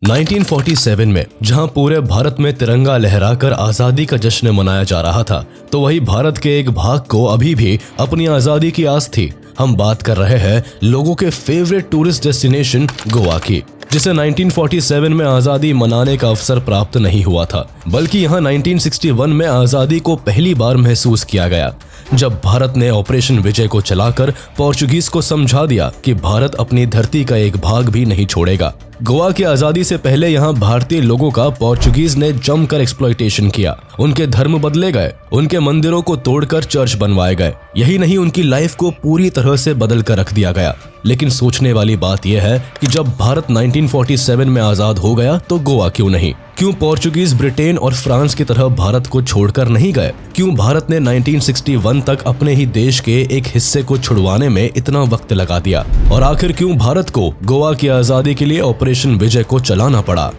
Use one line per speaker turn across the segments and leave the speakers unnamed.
1947 में जहां पूरे भारत में तिरंगा लहराकर आजादी का जश्न मनाया जा रहा था, तो वही भारत के एक भाग को अभी भी अपनी आजादी की आस थी। हम बात कर रहे हैं लोगों के फेवरेट टूरिस्ट डेस्टिनेशन गोवा की, जिसे 1947 में आजादी मनाने का अवसर प्राप्त नहीं हुआ था, बल्कि यहाँ 1961 में आजादी को पहली बार महसूस किया गया, जब भारत ने ऑपरेशन विजय को चलाकर पोर्चुगीज को समझा दिया कि भारत अपनी धरती का एक भाग भी नहीं छोड़ेगा। गोवा की आजादी से पहले यहाँ भारतीय लोगों का पोर्चुगीज ने जमकर एक्सप्लॉयटेशन किया। उनके धर्म बदले गए, उनके मंदिरों को तोड़कर चर्च बनवाए गए। यही नहीं, उनकी लाइफ को पूरी तरह से बदल कर रख दिया गया। लेकिन सोचने वाली बात यह है कि जब भारत 1947 में आजाद हो गया तो गोवा क्यों नहीं? क्यों पोर्चुगीज ब्रिटेन और फ्रांस की तरह भारत को छोड़कर नहीं गए? क्यों भारत ने 1961 तक अपने ही देश के एक हिस्से को छुड़वाने में इतना वक्त लगा दिया? और आखिर क्यों भारत को गोवा की आजादी के लिए ऑपरेशन विजय को चलाना पड़ा?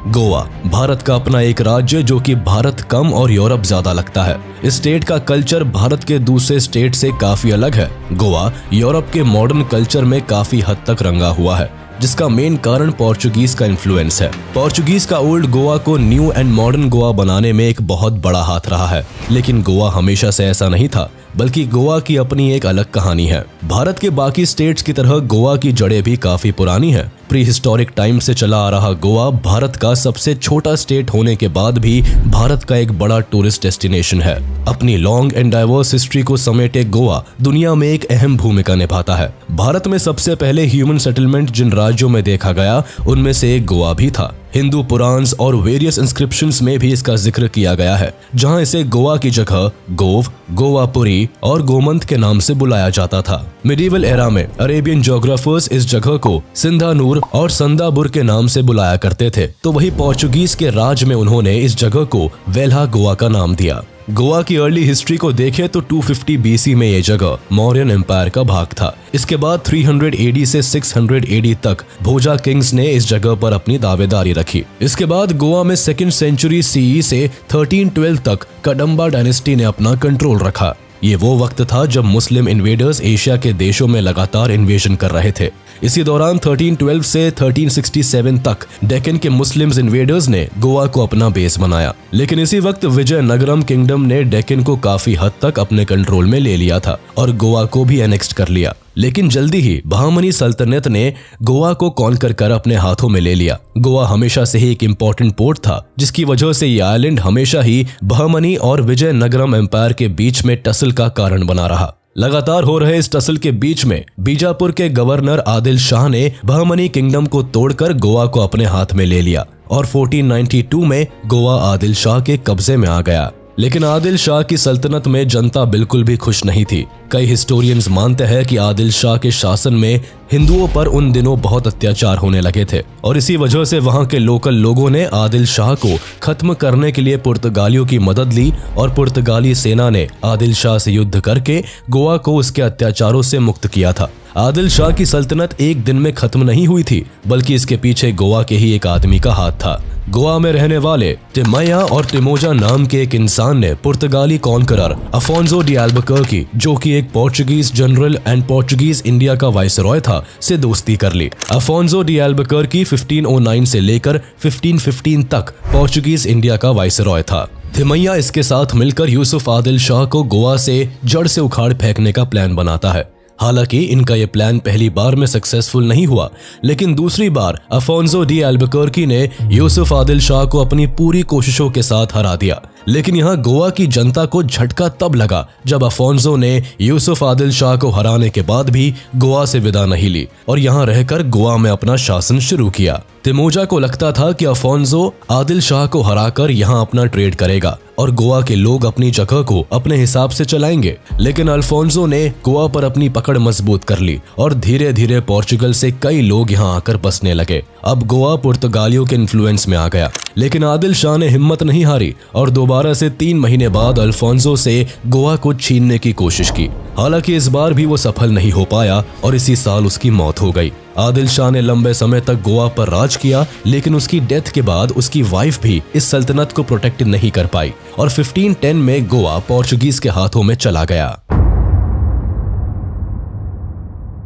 गोवा भारत का अपना एक राज्य, जो कि भारत कम और यूरोप ज्यादा लगता है। इस स्टेट का कल्चर भारत के दूसरे स्टेट से काफी अलग है। गोवा यूरोप के मॉडर्न कल्चर में काफी हद तक रंगा हुआ है, जिसका मेन कारण पोर्चुगीज का इन्फ्लुएंस है। पोर्चुगीज का ओल्ड गोवा को न्यू एंड मॉडर्न गोवा बनाने में एक बहुत बड़ा हाथ रहा है। लेकिन गोवा हमेशा से ऐसा नहीं था, बल्कि गोवा की अपनी एक अलग कहानी है। भारत के बाकी स्टेट्स की तरह गोवा की जड़ें भी काफी पुरानी है। प्री हिस्टोरिक टाइम से चला आ रहा गोवा भारत का सबसे छोटा स्टेट होने के बाद भी भारत का एक बड़ा टूरिस्ट डेस्टिनेशन है। अपनी लॉन्ग एंड डाइवर्स हिस्ट्री को समेटे गोवा दुनिया में एक अहम भूमिका निभाता है। भारत में सबसे पहले ह्यूमन सेटलमेंट जिन राज्यों में देखा गया, उनमें से एक गोवा भी था। हिंदू पुराण्स और वेरियस इंस्क्रिप्शंस में भी इसका जिक्र किया गया है, जहां इसे गोवा की जगह गोव, गोवापुरी और गोमंत के नाम से बुलाया जाता था। मिडीवल एरा में अरेबियन ज्योग्राफर्स इस जगह को सिंधानूर और संदाबुर के नाम से बुलाया करते थे, तो वही पोर्चुगीज के राज में उन्होंने इस जगह को वेल्हा गोवा का नाम दिया। गोवा की अर्ली हिस्ट्री को देखें तो 250 BC में ये जगह मौर्यन एम्पायर का भाग था। इसके बाद 300 AD से 600 AD तक भोजा किंग्स ने इस जगह पर अपनी दावेदारी रखी। इसके बाद गोवा में 2nd सेंचुरी CE से 1312 तक कदंबा डायनेस्टी ने अपना कंट्रोल रखा। ये वो वक्त था जब मुस्लिम इन्वेडर्स एशिया के देशों में लगातार इन्वेजन कर रहे थे। इसी दौरान 1312 से 1367 तक डेक्कन के मुस्लिम्स इन्वेडर्स ने गोवा को अपना बेस बनाया। लेकिन इसी वक्त विजयनगरम किंगडम ने डेक्कन को काफी हद तक अपने कंट्रोल में ले लिया था और गोवा को भी एनेक्स्ट कर लिया। लेकिन जल्दी ही बहमनी सल्तनत ने गोवा को कॉन्कर कर अपने हाथों में ले लिया। गोवा हमेशा से ही एक इम्पोर्टेंट पोर्ट था, जिसकी वजह से ये आइलैंड हमेशा ही बहमनी और विजयनगरम एम्पायर के बीच में टसल का कारण बना रहा। लगातार हो रहे इस टसल के बीच में बीजापुर के गवर्नर आदिल शाह ने बहमनी किंगडम को तोड़कर गोवा को अपने हाथ में ले लिया और 1492 में गोवा आदिल शाह के कब्जे में आ गया। लेकिन आदिल शाह की सल्तनत में जनता बिल्कुल भी खुश नहीं थी। कई हिस्टोरियंस मानते हैं कि आदिल शाह के शासन में हिंदुओं पर उन दिनों बहुत अत्याचार होने लगे थे और इसी वजह से वहां के लोकल लोगों ने आदिल शाह को खत्म करने के लिए पुर्तगालियों की मदद ली और पुर्तगाली सेना ने आदिल शाह से युद्ध करके गोवा को उसके अत्याचारों से मुक्त किया था। आदिल शाह की सल्तनत एक दिन में खत्म नहीं हुई थी, बल्कि इसके पीछे गोवा के ही एक आदमी का हाथ था। गोवा में रहने वाले तिमैया और तिमोजा नाम के एक इंसान ने पुर्तगाली कॉन्करर अफोंसो डी अल्बुकर्की, जो कि एक Portuguese general and Portuguese India का वाइसरॉय था, से दोस्ती कर ली। अफोंसो डी अल्बुकर्की 1509 से लेकर 1515 तक पोर्चुगीज इंडिया का वाइसरॉय था। तिमैया इसके साथ मिलकर यूसुफ आदिल शाह को गोवा से जड़ से उखाड़ फेंकने का प्लान बनाता है। हालांकि इनका ये प्लान पहली बार में सक्सेसफुल नहीं हुआ, लेकिन दूसरी बार अफोंसो डी अल्बुकर्की ने यूसुफ आदिल शाह को अपनी पूरी कोशिशों के साथ हरा दिया। लेकिन यहाँ गोवा की जनता को झटका तब लगा जब अफोंसो ने यूसुफ आदिल शाह को हराने के बाद भी गोवा से विदा नहीं ली और यहाँ रहकर गोवा में अपना शासन शुरू किया। तिमोजा को लगता था कि अफोंसो आदिल शाह को हराकर यहाँ अपना ट्रेड करेगा और गोवा के लोग अपनी जगह को अपने हिसाब से चलाएंगे। लेकिन अल्फोंसो ने गोवा पर अपनी पकड़ मजबूत कर ली और धीरे धीरे पोर्चुगल से कई लोग यहाँ आकर बसने लगे। अब गोवा पुर्तगालियों के इन्फ्लुएंस में आ गया। लेकिन आदिल शाह ने हिम्मत नहीं हारी और दोबारा से 3 महीने बाद अल्फोंसो से गोवा को छीनने की कोशिश की। हालांकि इस बार भी वो सफल नहीं हो पाया और इसी साल उसकी मौत हो गई। आदिल शाह ने लंबे समय तक गोवा पर राज किया, लेकिन उसकी डेथ के बाद उसकी वाइफ भी इस सल्तनत को प्रोटेक्ट नहीं कर पाई और 1510 में गोवा पोर्चुगीज के हाथों में चला गया।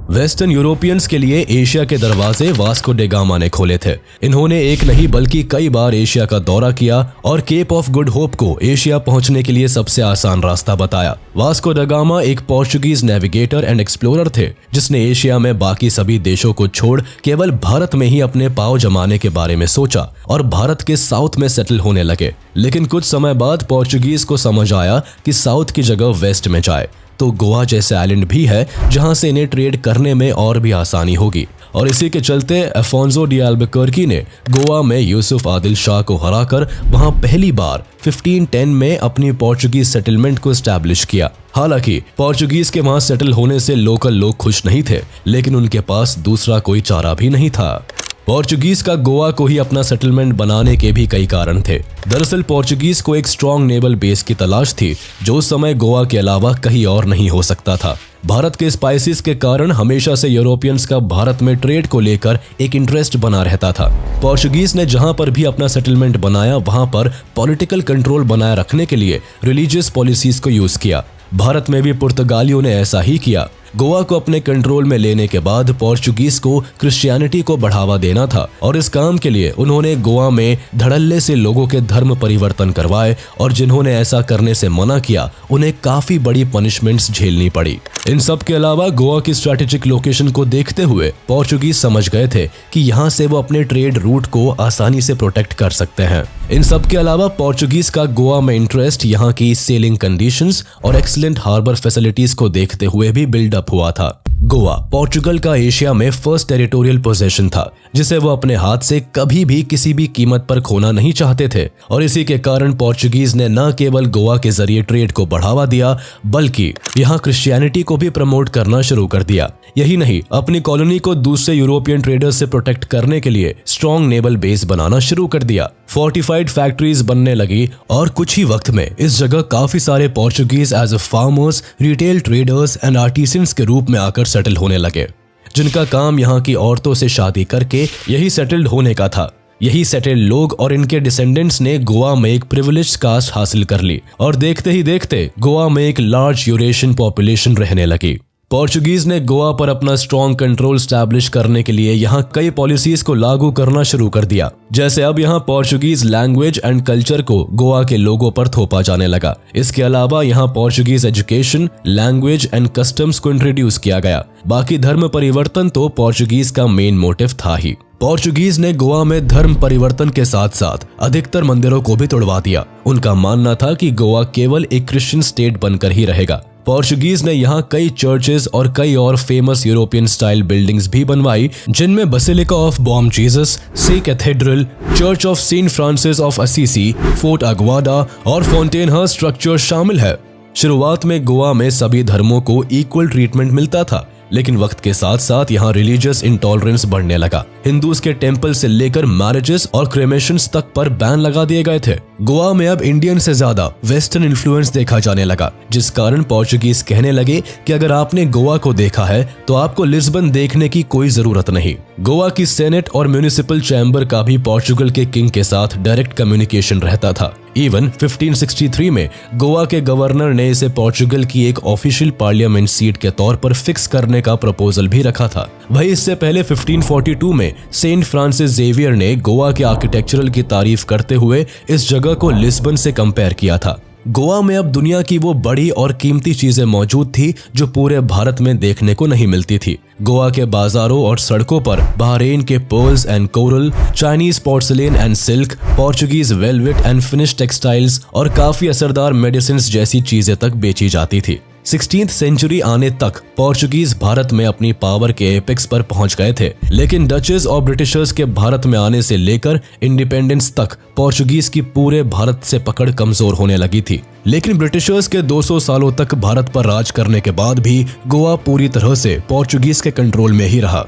वेस्टर्न यूरोपियंस के लिए एशिया के दरवाजे वास्को डे गामा ने खोले थे। इन्होंने एक नहीं बल्कि कई बार एशिया का दौरा किया और केप ऑफ गुड होप को एशिया पहुंचने के लिए सबसे आसान रास्ता बताया। वास्को डे गामा एक पोर्चुगीज नेविगेटर एंड एक्सप्लोरर थे जिसने एशिया में बाकी सभी देशों को छोड़ केवल भारत में ही अपने पांव जमाने के बारे में सोचा और भारत के साउथ में सेटल होने लगे। लेकिन कुछ समय बाद पोर्चुगीज को समझ आया कि साउथ की जगह वेस्ट में जाए तो गोवा जैसे आइलैंड भी है जहां से इन्हें ट्रेड करने में और भी आसानी होगी। और इसी के चलते अफोंसो डी अल्बुकर्की ने गोवा में यूसुफ आदिल शाह को हराकर वहां पहली बार 1510 में अपनी पोर्चुगीज सेटलमेंट को एस्टैब्लिश किया। हालांकि पोर्चुगीज के वहां सेटल होने से लोकल लोग खुश नहीं थे, लेकिन उनके पास दूसरा कोई चारा भी नहीं था। पोर्चुगीज का गोवा को ही अपना सेटलमेंट बनाने के भी कई कारण थे। दरअसल पोर्चुगीज को एक स्ट्रॉन्ग नेवल बेस की तलाश थी जो उस समय गोवा के अलावा कहीं और नहीं हो सकता था। भारत के स्पाइसेस के कारण हमेशा से यूरोपियंस का भारत में ट्रेड को लेकर एक इंटरेस्ट बना रहता था। पोर्चुगीज ने जहां पर भी अपना सेटलमेंट बनाया वहां पर पॉलिटिकल कंट्रोल बनाए रखने के लिए रिलीजियस पॉलिसीज को यूज किया। भारत में भी पुर्तगालियों ने ऐसा ही किया। गोवा को अपने कंट्रोल में लेने के बाद पोर्चुगीज को क्रिश्चियनिटी को बढ़ावा देना था और इस काम के लिए उन्होंने गोवा में धड़ल्ले से लोगों के धर्म परिवर्तन करवाए और जिन्होंने ऐसा करने से मना किया उन्हें काफी बड़ी पनिशमेंट्स झेलनी पड़ी। इन सब के अलावा गोवा की स्ट्रैटेजिक लोकेशन को देखते हुए पोर्चुगीज समझ गए थे कि यहाँ से वो अपने ट्रेड रूट को आसानी से प्रोटेक्ट कर सकते हैं। इन सब के अलावा पोर्चुगीज का गोवा में इंटरेस्ट यहाँ की सेलिंग कंडीशंस और एक्सीलेंट हार्बर फैसिलिटीज को देखते हुए भी बिल्डअप हुआ था। गोवा पोर्चुगल का एशिया में फर्स्ट टेरिटोरियल पोजेशन था जिसे वो अपने हाथ से कभी भी किसी भी कीमत पर खोना नहीं चाहते थे और इसी के कारण पोर्चुगीज ने न केवल गोवा के जरिए ट्रेड को बढ़ावा दिया बल्कि यहाँ क्रिश्चियनिटी को भी प्रमोट करना शुरू कर दिया। यही नहीं, अपनी कॉलोनी को दूसरे यूरोपियन ट्रेडर्स से प्रोटेक्ट करने के लिए स्ट्रॉन्ग नेवल बेस बनाना शुरू कर दिया। फोर्टिफाइड फैक्ट्रीज बनने लगी और कुछ ही वक्त में इस जगह काफी सारे Portuguese as a farmers, retail traders and artisans के रूप में आकर सेटल होने लगे, जिनका काम यहाँ की औरतों से शादी करके यही सेटल्ड होने का था। यही सेटल्ड लोग और इनके डिसेंडेंट्स ने गोवा में एक प्रिविलेज्ड कास्ट हासिल कर ली और देखते ही देखते गोवा में एक लार्ज यूरेशियन पॉपुलेशन रहने लगी। पोर्चुगीज ने गोवा पर अपना स्ट्रॉन्ग कंट्रोल स्टैब्लिश करने के लिए यहाँ कई पॉलिसीज को लागू करना शुरू कर दिया। जैसे अब यहाँ पोर्चुगीज लैंग्वेज एंड कल्चर को गोवा के लोगों पर थोपा जाने लगा। इसके अलावा यहाँ Portuguese education, language and customs को इंट्रोड्यूस किया गया। बाकी धर्म परिवर्तन तो पोर्चुगीज का मेन मोटिव था ही। पोर्चुगीज ने गोवा में धर्म परिवर्तन के साथ साथ अधिकतर मंदिरों को भी तोड़वा दिया। उनका मानना था कि गोवा केवल एक क्रिश्चियन स्टेट बनकर ही रहेगा। पोर्चुगीज ने यहाँ कई चर्चेज और कई और फेमस यूरोपियन स्टाइल बिल्डिंग्स भी बनवाई जिनमें Basilica of Bom Jesus, Se Cathedral, Church of Saint Francis of Assisi, Fort Aguada और फोंटेनहर्स्ट स्ट्रक्चर शामिल है। शुरुआत में गोवा में सभी धर्मों को इक्वल ट्रीटमेंट मिलता था, लेकिन वक्त के साथ साथ यहाँ रिलीजियस इंटॉलरेंस बढ़ने लगा। हिंदूज के टेम्पल से लेकर मैरिजेस और क्रेमेशंस तक पर बैन लगा दिए गए थे। गोवा में अब इंडियन से ज्यादा वेस्टर्न इन्फ्लुएंस देखा जाने लगा, जिस कारण पोर्चुगीज कहने लगे कि अगर आपने गोवा को देखा है तो आपको लिस्बन देखने की कोई जरूरत नहीं। गोवा की सेनेट और म्युनिसिपल चैम्बर का भी पोर्चुगल के किंग के साथ डायरेक्ट कम्युनिकेशन रहता था। इवन 1563 में गोवा के गवर्नर ने इसे पोर्चुगल की एक ऑफिशियल पार्लियामेंट सीट के तौर पर फिक्स करने का प्रपोजल भी रखा था। वहीं इससे पहले 1542 में सेंट फ्रांसिस जेवियर ने गोवा के आर्किटेक्चरल की तारीफ करते हुए इस जगह को लिस्बन से कंपेयर किया था। गोवा में अब दुनिया की वो बड़ी और कीमती चीजें मौजूद थी जो पूरे भारत में देखने को नहीं मिलती थी। गोवा के बाजारों और सड़कों पर बहरीन के pearls and coral, Chinese porcelain and silk, Portuguese velvet and finish textiles और काफी असरदार मेडिसिन जैसी चीजें तक बेची जाती थी। 16th सेंचुरी आने तक पोर्चुगीज भारत में अपनी पावर के एपेक्स पर पहुंच गए थे, लेकिन डचेस और ब्रिटिशर्स के भारत में आने से लेकर इंडिपेंडेंस तक पोर्चुगीज की पूरे भारत से पकड़ कमजोर होने लगी थी। लेकिन ब्रिटिशर्स के 200 सालों तक भारत पर राज करने के बाद भी गोवा पूरी तरह से पोर्चुगीज के कंट्रोल में ही रहा।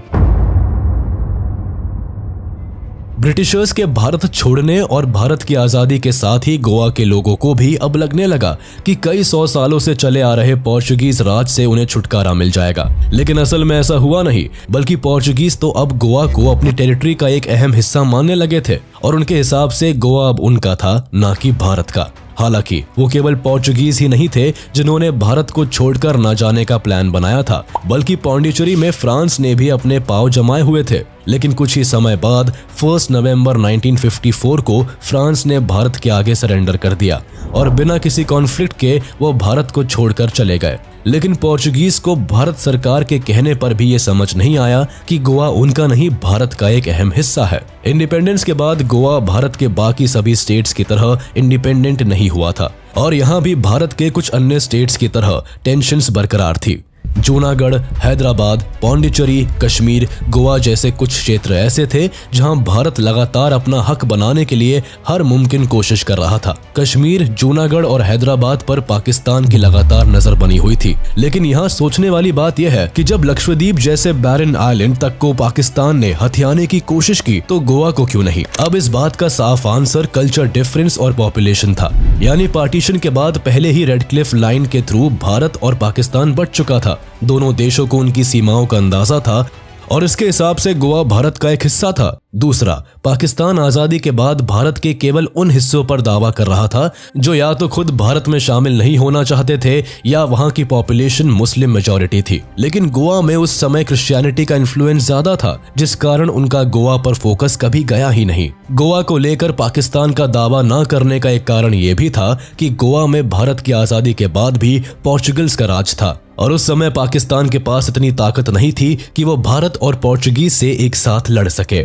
ब्रिटिशर्स के भारत छोड़ने और भारत की आजादी के साथ ही गोवा के लोगों को भी अब लगने लगा कि कई 100 सालों से चले आ रहे पोर्चुगीज राज से उन्हें छुटकारा मिल जाएगा। लेकिन असल में ऐसा हुआ नहीं, बल्कि पोर्चुगीज तो अब गोवा को अपनी टेरिटरी का एक अहम हिस्सा मानने लगे थे और उनके हिसाब से गोवा अब उनका था, ना कि भारत का। हालांकि वो केवल पोर्चुगीज ही नहीं थे जिन्होंने भारत को छोड़कर न जाने का प्लान बनाया था, बल्कि पौंडीचेरी में फ्रांस ने भी अपने पांव जमाए हुए थे। लेकिन कुछ ही समय बाद 1 नवंबर 1954 को फ्रांस ने भारत के आगे सरेंडर कर दिया और बिना किसी कॉन्फ्लिक्ट के वो भारत को छोड़कर चले गए। लेकिन पोर्चुगीज को भारत सरकार के कहने पर भी ये समझ नहीं आया कि गोवा उनका नहीं, भारत का एक अहम हिस्सा है। इंडिपेंडेंस के बाद गोवा भारत के बाकी सभी स्टेट्स की तरह इंडिपेंडेंट नहीं हुआ था और यहाँ भी भारत के कुछ अन्य स्टेट्स की तरह टेंशन्स बरकरार थी। जूनागढ़, हैदराबाद, पौंडीचेरी, कश्मीर, गोवा जैसे कुछ क्षेत्र ऐसे थे जहां भारत लगातार अपना हक बनाने के लिए हर मुमकिन कोशिश कर रहा था। कश्मीर, जूनागढ़ और हैदराबाद पर पाकिस्तान की लगातार नजर बनी हुई थी। लेकिन यहाँ सोचने वाली बात यह है कि जब लक्षद्वीप जैसे बैरन आइलैंड तक को पाकिस्तान ने हथियाने की कोशिश की तो गोवा को क्यों नहीं? अब इस बात का साफ आंसर कल्चर डिफरेंस और पॉपुलेशन था। यानी पार्टीशन के बाद पहले ही रेड क्लिफ लाइन के थ्रू भारत और पाकिस्तान बट चुका था। दोनों देशों को उनकी सीमाओं का अंदाजा था और इसके हिसाब से गोवा भारत का एक हिस्सा था। दूसरा, पाकिस्तान आजादी के बाद भारत के केवल उन हिस्सों पर दावा कर रहा था जो या तो खुद भारत में शामिल नहीं होना चाहते थे या वहां की पॉपुलेशन मुस्लिम मेजॉरिटी थी। लेकिन गोवा में उस समय क्रिश्चियनिटी का इन्फ्लुएंस ज्यादा था, जिस कारण उनका गोवा पर फोकस कभी गया ही नहीं। गोवा को लेकर पाकिस्तान का दावा न करने का एक कारण ये भी था कि गोवा में भारत की आजादी के बाद भी पोर्चुगल्स का राज था और उस समय पाकिस्तान के पास इतनी ताकत नहीं थी कि वो भारत और पोर्चुगीज से एक साथ लड़ सके।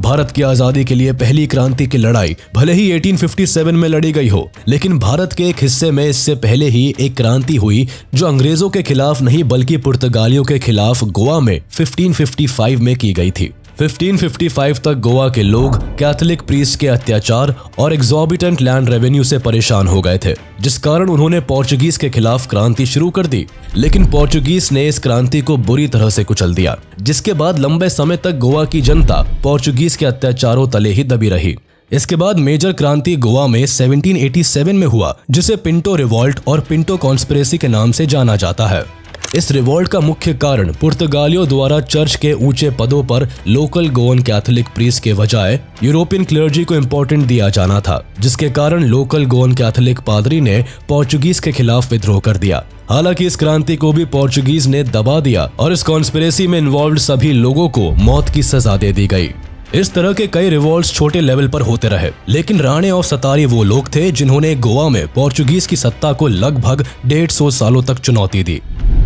भारत की आजादी के लिए पहली क्रांति की लड़ाई भले ही 1857 में लड़ी गई हो, लेकिन भारत के एक हिस्से में इससे पहले ही एक क्रांति हुई जो अंग्रेजों के खिलाफ नहीं बल्कि पुर्तगालियों के खिलाफ गोवा में 1555 में की गई थी। 1555 तक गोवा के लोग कैथोलिक प्रीस्ट के अत्याचार और एग्जॉर्बिटेंट लैंड रेवेन्यू से परेशान हो गए थे, जिस कारण उन्होंने पोर्चुगीज के खिलाफ क्रांति शुरू कर दी। लेकिन पोर्चुगीज ने इस क्रांति को बुरी तरह से कुचल दिया, जिसके बाद लंबे समय तक गोवा की जनता पोर्चुगीज के अत्याचारों तले ही दबी रही। इसके बाद मेजर क्रांति गोवा में 1787 में हुआ, जिसे पिंटो रिवॉल्ट और पिंटो कॉन्स्पिरेसी के नाम से जाना जाता है। इस रिवॉल्ट का मुख्य कारण पुर्तगालियों द्वारा चर्च के ऊंचे पदों पर लोकल गोवन कैथोलिक प्रीस्ट के बजाय यूरोपियन क्लर्जी को इम्पोर्टेंट दिया जाना था, जिसके कारण लोकल गोवन कैथोलिक पादरी ने पोर्चुगीज के खिलाफ विद्रोह कर दिया। हालांकि इस क्रांति को भी पोर्चुगीज ने दबा दिया और इस कॉन्स्पिरेसी में इन्वॉल्व सभी लोगों को मौत की सजा दे दी गई। इस तरह के कई रिवॉल्ट्स छोटे लेवल पर होते रहे, लेकिन राणे ऑफ सतारी वो लोग थे जिन्होंने गोवा में पोर्चुगीज की सत्ता को लगभग 150 सालों तक चुनौती दी।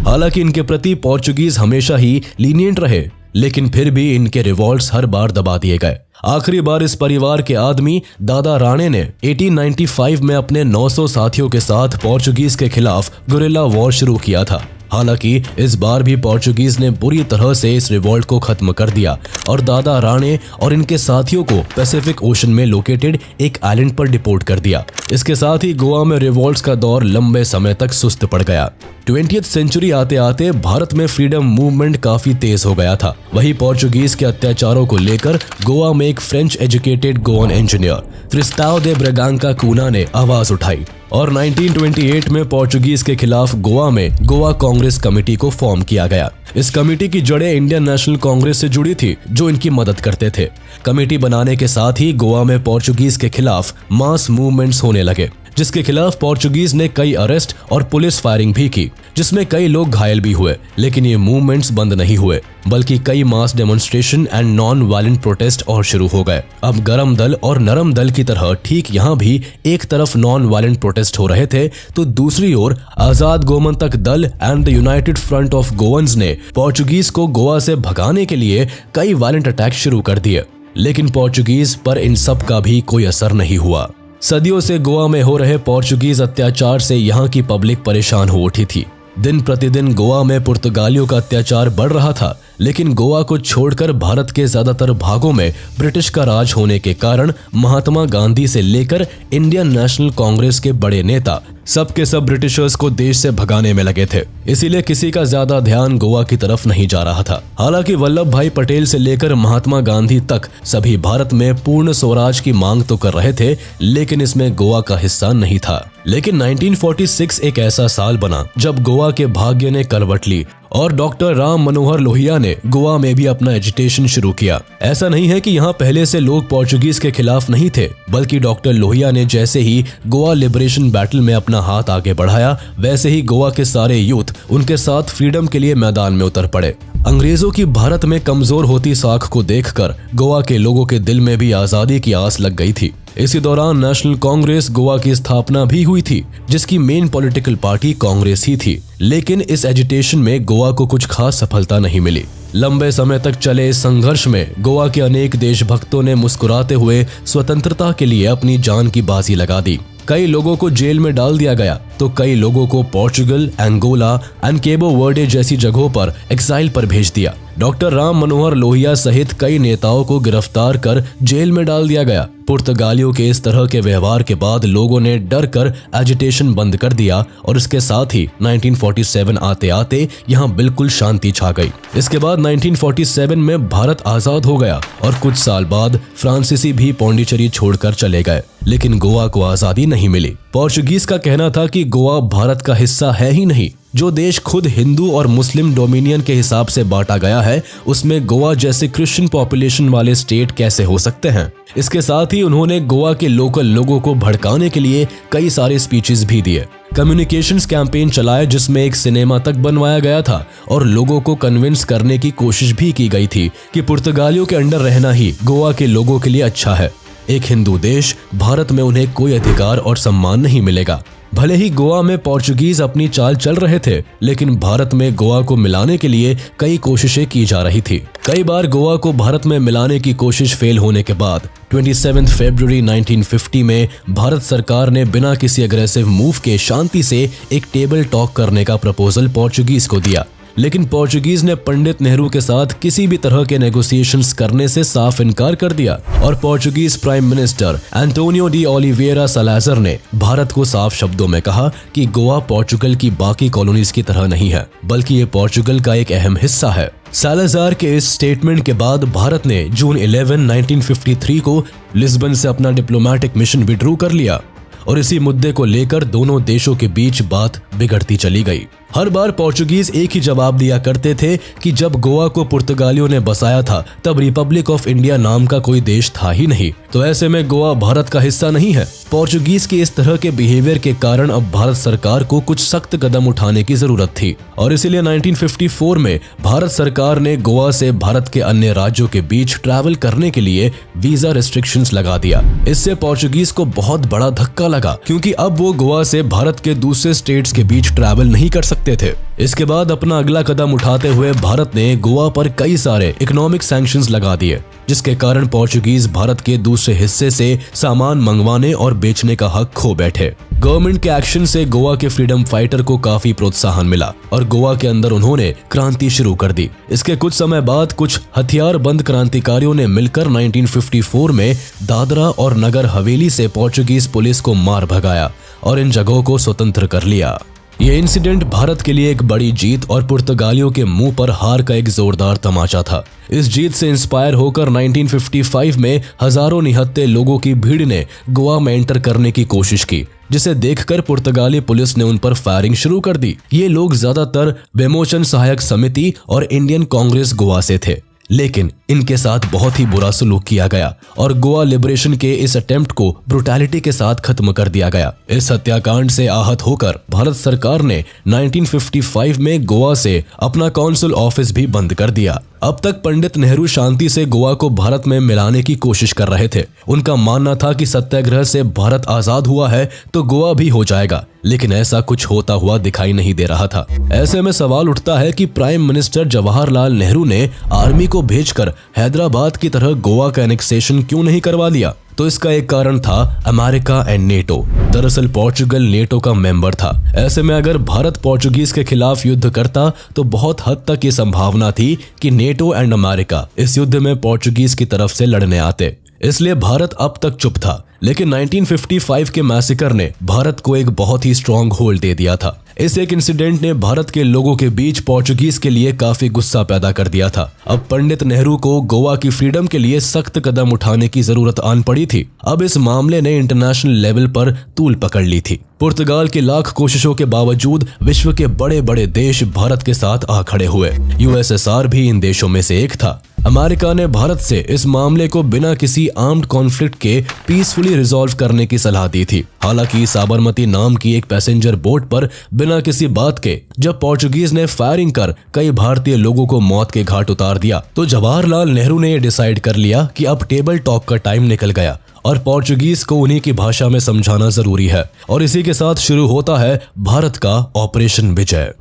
हालांकि इनके प्रति पोर्चुगीज हमेशा ही लीनियंट रहे, लेकिन फिर भी इनके रिवॉल्ट्स हर बार दबा दिए गए। आखिरी बार इस परिवार के आदमी दादा राणे ने 1895 में अपने 900 साथियों के साथ पोर्चुगीज के खिलाफ गुरिल्ला वॉर शुरू किया था। हालांकि इस बार भी पोर्चुगीज ने बुरी तरह से इस रिवॉल्ट को खत्म कर दिया और दादा राणे और इनके साथियों को पैसिफिक ओशन में लोकेटेड एक आइलैंड पर डिपोर्ट कर दिया। इसके साथ ही गोवा में रिवॉल्ट्स का दौर लंबे समय तक सुस्त पड़ गया। 20th सेंचुरी आते आते भारत में फ्रीडम मूवमेंट काफी तेज हो गया था। वही पोर्चुगीज के अत्याचारों को लेकर गोवा में एक फ्रेंच एजुकेटेड गोवन इंजीनियर त्रिस्ताओ दे ब्रेगांका कूना ने आवाज उठाई और 1928 में पोर्चुगीज के खिलाफ गोवा में गोवा कांग्रेस कमेटी को फॉर्म किया गया। इस कमेटी की जड़ें इंडियन नेशनल कांग्रेस से जुड़ी थी, जो इनकी मदद करते थे। कमेटी बनाने के साथ ही गोवा में पोर्चुगीज के खिलाफ मास मूवमेंट्स होने लगे, जिसके खिलाफ पोर्चुगीज ने कई अरेस्ट और पुलिस फायरिंग भी की, जिसमें कई लोग घायल भी हुए। लेकिन ये मूवमेंट्स बंद नहीं हुए, बल्कि कई mass demonstration and non violent protest और शुरू हो गए। अब गरम दल और नरम दल की तरह ठीक यहाँ भी एक तरफ नॉन वायलेंट प्रोटेस्ट हो रहे थे, तो दूसरी ओर आजाद गोमंतक दल and the United front of गोवंस ने पोर्चुगीज को गोवा से भगाने के लिए कई वायलेंट अटैक शुरू कर दिए। लेकिन पोर्चुगीज पर इन सब का भी कोई असर नहीं हुआ। सदियों से गोवा में हो रहे पोर्चुगीज अत्याचार से यहाँ की पब्लिक परेशान हो उठी थी। दिन प्रतिदिन गोवा में पुर्तगालियों का अत्याचार बढ़ रहा था, लेकिन गोवा को छोड़कर भारत के ज्यादातर भागों में ब्रिटिश का राज होने के कारण महात्मा गांधी से लेकर इंडियन नेशनल कांग्रेस के बड़े नेता सब के सब ब्रिटिशर्स को देश से भगाने में लगे थे। इसीलिए किसी का ज्यादा ध्यान गोवा की तरफ नहीं जा रहा था। हालांकि वल्लभ भाई पटेल से लेकर महात्मा गांधी तक सभी भारत में पूर्ण स्वराज की मांग तो कर रहे थे, लेकिन इसमें गोवा का हिस्सा नहीं था। लेकिन 1946 एक ऐसा साल बना जब गोवा के भाग्य ने करवट ली और डॉक्टर राम मनोहर लोहिया ने गोवा में भी अपना एजिटेशन शुरू किया। ऐसा नहीं है कि यहाँ पहले से लोग पोर्चुगीज के खिलाफ नहीं थे, बल्कि डॉक्टर लोहिया ने जैसे ही गोवा लिबरेशन बैटल में अपना हाथ आगे बढ़ाया, वैसे ही गोवा के सारे यूथ उनके साथ फ्रीडम के लिए मैदान में उतर पड़े। अंग्रेजों की भारत में कमजोर होती साख को देखकर गोवा के लोगों के दिल में भी आजादी की आस लग गई थी। इसी दौरान नेशनल कांग्रेस गोवा की स्थापना भी हुई थी, जिसकी मेन पॉलिटिकल पार्टी कांग्रेस ही थी। लेकिन इस एजिटेशन में गोवा को कुछ खास सफलता नहीं मिली। लंबे समय तक चले इस संघर्ष में गोवा के अनेक देशभक्तों ने मुस्कुराते हुए स्वतंत्रता के लिए अपनी जान की बाजी लगा दी। कई लोगों को जेल में डाल दिया गया तो कई लोगों को पोर्चुगल, एंगोला एंड केबो वर्डे जैसी जगहों पर एक्साइल पर भेज दिया। डॉक्टर राम मनोहर लोहिया सहित कई नेताओं को गिरफ्तार कर जेल में डाल दिया गया। पुर्तगालियों के इस तरह के व्यवहार के बाद लोगों ने डर कर एजिटेशन बंद कर दिया और इसके साथ ही 1947 आते आते यहाँ बिल्कुल शांति छा गई। इसके बाद 1947 में भारत आजाद हो गया और कुछ साल बाद फ्रांसीसी भी पौंडीचेरी छोड़कर चले गए, लेकिन गोवा को आजादी नहीं मिली। पोर्चुगीज का कहना था कि गोवा भारत का हिस्सा है ही नहीं। जो देश खुद हिंदू और मुस्लिम डोमिनियन के हिसाब से बांटा गया है, उसमें गोवा जैसे क्रिश्चियन पॉपुलेशन वाले स्टेट कैसे हो सकते हैं। इसके साथ ही उन्होंने गोवा के लोकल लोगों को भड़काने के लिए कई सारे स्पीचेस भी दिए। कम्युनिकेशंस कैंपेन चलाए जिसमें एक सिनेमा तक बनवाया गया था और लोगों को कन्विंस करने की कोशिश भी की गई थी कि पुर्तगालियों के अंडर रहना ही गोवा के लोगों के लिए अच्छा है। एक हिंदू देश भारत में उन्हें कोई अधिकार और सम्मान नहीं मिलेगा। भले ही गोवा में पोर्चुगीज अपनी चाल चल रहे थे, लेकिन भारत में गोवा को मिलाने के लिए कई कोशिशें की जा रही थी। कई बार गोवा को भारत में मिलाने की कोशिश फेल होने के बाद 27 फरवरी 1950 में भारत सरकार ने बिना किसी अग्रेसिव मूव के शांति से एक टेबल टॉक करने का प्रपोजल पोर्चुगीज को दिया। लेकिन पोर्चुगीज ने पंडित नेहरू के साथ किसी भी तरह के नेगोशिएशंस करने से साफ इनकार कर दिया और Portuguese prime minister Antonio de Oliveira Salazar ने भारत को साफ शब्दों में कहा कि गोवा पोर्चुगल की बाकी कॉलोनीज की तरह नहीं है, बल्कि ये पोर्चुगल का एक अहम हिस्सा है। सालाज़ार के इस स्टेटमेंट के बाद भारत ने जून 11, 1953 को लिस्बन से अपना डिप्लोमेटिक मिशन विड्रू कर लिया और इसी मुद्दे को लेकर दोनों देशों के बीच बात बिगड़ती चली गई। हर बार पोर्चुगीज एक ही जवाब दिया करते थे कि जब गोवा को पुर्तगालियों ने बसाया था तब रिपब्लिक ऑफ इंडिया नाम का कोई देश था ही नहीं, तो ऐसे में गोवा भारत का हिस्सा नहीं है। पोर्चुगीज के इस तरह के बिहेवियर के कारण अब भारत सरकार को कुछ सख्त कदम उठाने की जरूरत थी और इसीलिए 1954 में भारत सरकार ने गोवा से भारत के अन्य राज्यों के बीच ट्रैवल करने के लिए वीजा रिस्ट्रिक्शंस लगा दिया। इससे पोर्चुगीज को बहुत बड़ा धक्का लगा, क्योंकि अब वो गोवा से भारत के दूसरे स्टेट्स के बीच ट्रैवल नहीं कर सकते थे। इसके बाद अपना अगला कदम उठाते हुए भारत ने गोवा पर कई सारे इकोनॉमिक सैंक्शंस लगा दिए, जिसके कारण पोर्चुगीज भारत के दूसरे हिस्से से सामान मंगवाने और बेचने का हक खो बैठे। गवर्नमेंट के एक्शन से गोवा के फ्रीडम फाइटर को काफी प्रोत्साहन मिला और गोवा के अंदर उन्होंने क्रांति शुरू कर दी। इसके कुछ समय बाद कुछ हथियारबंद क्रांतिकारियों ने मिलकर 1954 में दादरा और नगर हवेली से पोर्चुगीज पुलिस को मार भगाया और इन जगहों को स्वतंत्र कर लिया। ये इंसिडेंट भारत के लिए एक बड़ी जीत और पुर्तगालियों के मुंह पर हार का एक जोरदार तमाचा था। इस जीत से इंस्पायर होकर 1955 में हजारों निहत्थे लोगों की भीड़ ने गोवा में एंटर करने की कोशिश की, जिसे देखकर पुर्तगाली पुलिस ने उन पर फायरिंग शुरू कर दी। ये लोग ज्यादातर विमोचन सहायक समिति और इंडियन कांग्रेस गोवा से थे, लेकिन इनके साथ बहुत ही बुरा सलूक किया गया और गोवा लिबरेशन के इस अटेम्प्ट को ब्रुटैलिटी के साथ खत्म कर दिया गया। इस हत्याकांड से आहत होकर भारत सरकार ने 1955 में गोवा से अपना कौंसिल ऑफिस भी बंद कर दिया। अब तक पंडित नेहरू शांति से गोवा को भारत में मिलाने की कोशिश कर रहे थे। उनका मानना था कि सत्याग्रह से भारत आजाद हुआ है तो गोवा भी हो जाएगा, लेकिन ऐसा कुछ होता हुआ दिखाई नहीं दे रहा था। ऐसे में सवाल उठता है कि प्राइम मिनिस्टर जवाहरलाल नेहरू ने आर्मी को भेजकर हैदराबाद की तरह गोवा का एनेक्सेशन क्यों नहीं करवा दिया? तो इसका एक कारण था अमेरिका एंड नेटो। दरअसल पोर्चुगल नेटो का मेंबर था। ऐसे में अगर भारत पोर्चुगीज के खिलाफ युद्ध करता तो बहुत हद तक ये संभावना थी कि नेटो एंड अमेरिका इस युद्ध में पोर्चुगीज की तरफ से लड़ने आते। इसलिए भारत अब तक चुप था। लेकिन 1955 के मैसेकर ने भारत को एक बहुत ही स्ट्रॉन्ग होल्ड दे दिया था। इस एक इंसिडेंट ने भारत के लोगों के बीच पोर्चुगीज के लिए काफी गुस्सा पैदा कर दिया था। अब पंडित नेहरू को गोवा की फ्रीडम के लिए सख्त कदम उठाने की जरूरत आन पड़ी थी। अब इस मामले ने इंटरनेशनल लेवल पर तूल पकड़ ली थी। पुर्तगाल की लाख कोशिशों के बावजूद विश्व के बड़े बड़े देश भारत के साथ आ खड़े हुए। यूएसएसआर भी इन देशों में से एक था। अमेरिका ने भारत से इस मामले को बिना किसी आर्म्ड कॉन्फ्लिक्ट के पीसफुली रिजॉल्व करने की सलाह दी थी। हालांकि साबरमती नाम की एक पैसेंजर बोट पर बिना किसी बात के जब पोर्चुगीज ने फायरिंग कर कई भारतीय लोगों को मौत के घाट उतार दिया, तो जवाहरलाल नेहरू ने यह डिसाइड कर लिया कि अब टेबल टॉक का टाइम निकल गया और पोर्चुगीज को उन्हीं की भाषा में समझाना जरूरी है। और इसी के साथ शुरू होता है भारत का ऑपरेशन विजय।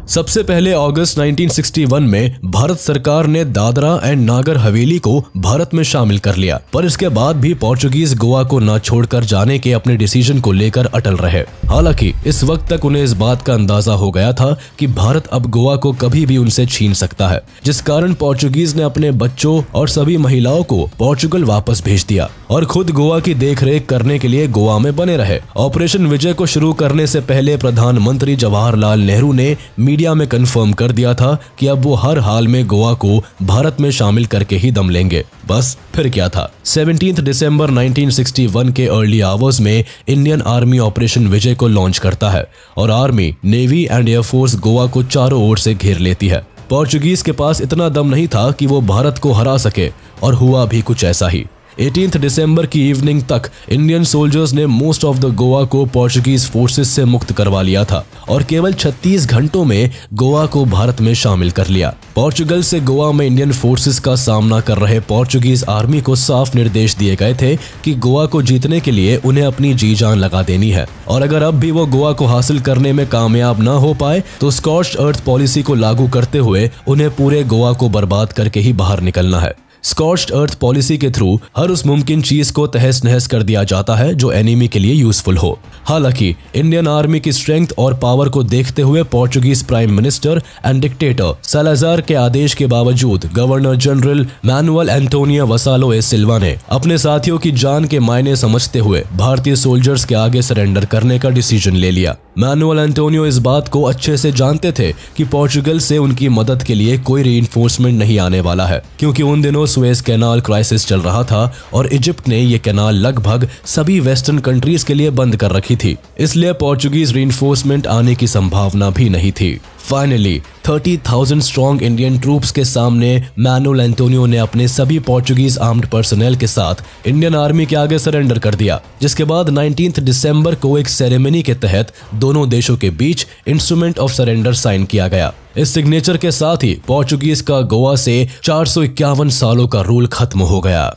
सबसे पहले अगस्त 1961 में भारत सरकार ने दादरा एंड नागर हवेली को भारत में शामिल कर लिया, पर इसके बाद भी पोर्चुगीज गोवा को न छोड़कर जाने के अपने डिसीजन को लेकर अटल रहे। हालांकि इस वक्त तक उन्हें इस बात का अंदाजा हो गया था कि भारत अब गोवा को कभी भी उनसे छीन सकता है, जिस कारण पोर्चुगीज ने अपने बच्चों और सभी महिलाओं को पोर्चुगल वापस भेज दिया और खुद गोवा की देखरेख करने के लिए गोवा में बने रहे। ऑपरेशन विजय को शुरू करने से पहले प्रधानमंत्री जवाहरलाल नेहरू ने मीडिया में कंफर्म कर दिया था कि अब वो हर हाल में गोवा को भारत में शामिल करके ही दम लेंगे। बस फिर क्या था। 17 दिसंबर 1961 के अर्ली आवर्स में इंडियन आर्मी ऑपरेशन विजय को लॉन्च करता है और army, navy and air force Goa को चारों ओर से घेर लेती है। पोर्चुगीज के पास इतना दम नहीं था कि वो भारत को हरा सके, और हुआ भी कुछ ऐसा ही। 18 दिसंबर की इवनिंग तक इंडियन सोल्जर्स ने मोस्ट ऑफ द गोवा को पोर्चुगीज फोर्सेस से मुक्त करवा लिया था और केवल 36 घंटों में गोवा को भारत में शामिल कर लिया। पोर्चुगल से गोवा में इंडियन फोर्सेस का सामना कर रहे पोर्चुगीज आर्मी को साफ निर्देश दिए गए थे कि गोवा को जीतने के लिए उन्हें अपनी जी जान लगा देनी है, और अगर अब भी वो गोवा को हासिल करने में कामयाब न हो पाए तो स्कॉच्ड अर्थ पॉलिसी को लागू करते हुए उन्हें पूरे गोवा को बर्बाद करके ही बाहर निकलना है। स्कॉच्ड अर्थ पॉलिसी के थ्रू हर उस मुमकिन चीज को तहस नहस कर दिया जाता है जो एनिमी के लिए यूजफुल हो। हालांकि इंडियन आर्मी की स्ट्रेंथ और पावर को देखते हुए Portuguese prime minister and dictator Salazar के आदेश के बावजूद गवर्नर जनरल मैनुअल एंटोनियो वसालो ए सिल्वा ने अपने साथियों की जान के मायने समझते हुए भारतीय सोल्जर्स के आगे सरेंडर करने का डिसीजन ले लिया। मैनुअल एंटोनियो इस बात को अच्छे से जानते थे कि पोर्चुगल से उनकी मदद के लिए कोई रीइंफोर्समेंट नहीं आने वाला है, क्योंकि उन दिनों सुएज कैनाल क्राइसिस चल रहा था और इजिप्ट ने ये कैनाल लगभग सभी वेस्टर्न कंट्रीज के लिए बंद कर रखी थी, इसलिए पोर्चुगीज रीइंफोर्समेंट आने की संभावना भी नहीं थी। फाइनली 30,000 स्ट्रॉन्ग इंडियन ट्रूप्स के सामने मैनुअल एंटोनियो ने अपने सभी पोर्चुगीज आर्म्ड पर्सनल के साथ इंडियन आर्मी के आगे सरेंडर कर दिया, जिसके बाद 19 दिसंबर को एक सेरेमनी के तहत दोनों देशों के बीच इंस्ट्रूमेंट ऑफ सरेंडर साइन किया गया। इस सिग्नेचर के साथ ही पोर्चुगीज का गोवा से 451 सालों का रूल खत्म हो गया।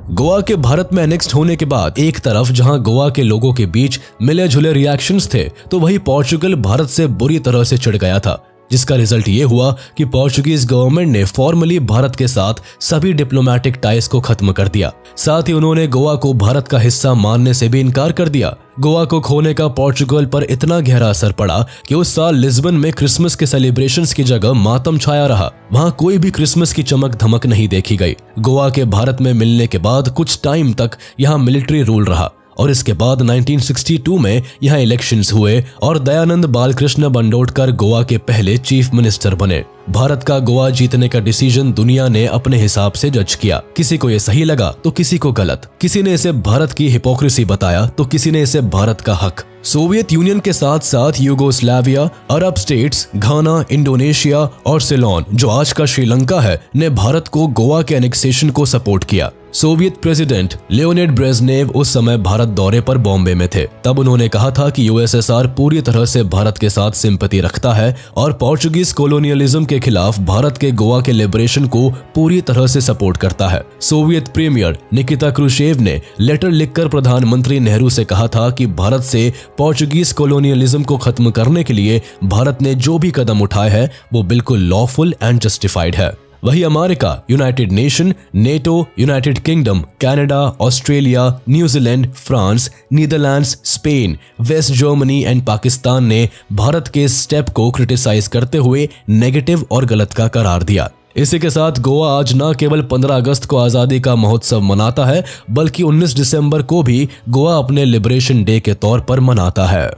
गोवा के भारत में एनेक्स्ड होने के बाद एक तरफ जहां गोवा के लोगों के बीच मिले जुले रिएक्शंस थे, तो वहीं पोर्चुगल भारत से बुरी तरह से चिढ़ गया था, जिसका रिजल्ट ये हुआ कि पोर्चुगीज गवर्नमेंट ने फॉर्मली भारत के साथ सभी डिप्लोमेटिक टाइज को खत्म कर दिया। साथ ही उन्होंने गोवा को भारत का हिस्सा मानने से भी इनकार कर दिया। गोवा को खोने का पोर्चुगल पर इतना गहरा असर पड़ा कि उस साल लिस्बन में क्रिसमस के सेलिब्रेशंस की जगह मातम छाया रहा। वहां कोई भी क्रिसमस की चमक धमक नहीं देखी गई। गोवा के भारत में मिलने के बाद कुछ टाइम तक यहाँ मिलिट्री रूल रहा और इसके बाद 1962 में यहाँ इलेक्शंस हुए और दयानंद बालकृष्ण बंडोडकर गोवा के पहले चीफ मिनिस्टर बने। भारत का गोवा जीतने का डिसीजन दुनिया ने अपने हिसाब से जज किया। किसी को ये सही लगा तो किसी को गलत, किसी ने इसे भारत की हिपोक्रेसी बताया तो किसी ने इसे भारत का हक। सोवियत यूनियन के साथ साथ यूगोस्लाविया, अरब स्टेट्स, घाना, इंडोनेशिया और सिलोन, जो आज का श्रीलंका है, ने भारत को गोवा के एनेक्सेशन को सपोर्ट किया। सोवियत प्रेसिडेंट लियोनिड ब्रेजनेव उस समय भारत दौरे पर बॉम्बे में थे। तब उन्होंने कहा था कि यूएसएसआर पूरी तरह से भारत के साथ सिंपैथी रखता है और पोर्चुगीज कोलोनियलिज्म के खिलाफ भारत के गोवा के लिबरेशन को पूरी तरह से सपोर्ट करता है। सोवियत प्रीमियर निकिता क्रुश्चेव ने लेटर लिखकर प्रधानमंत्री नेहरू से कहा था कि भारत से पोर्चुगीज कोलोनियलिज्म को खत्म करने के लिए भारत ने जो भी कदम उठाए हैं वो बिल्कुल लॉफुल एंड जस्टिफाइड है। वही America, United Nation, NATO, United Kingdom, Canada, Australia, New Zealand, France, Netherlands, Spain, West Germany and Pakistan ने भारत के स्टेप को क्रिटिसाइज करते हुए नेगेटिव और गलत का करार दिया। इसी के साथ गोवा आज न केवल 15 अगस्त को आज़ादी का महोत्सव मनाता है, बल्कि 19 दिसंबर को भी गोवा अपने लिबरेशन डे के तौर पर मनाता है।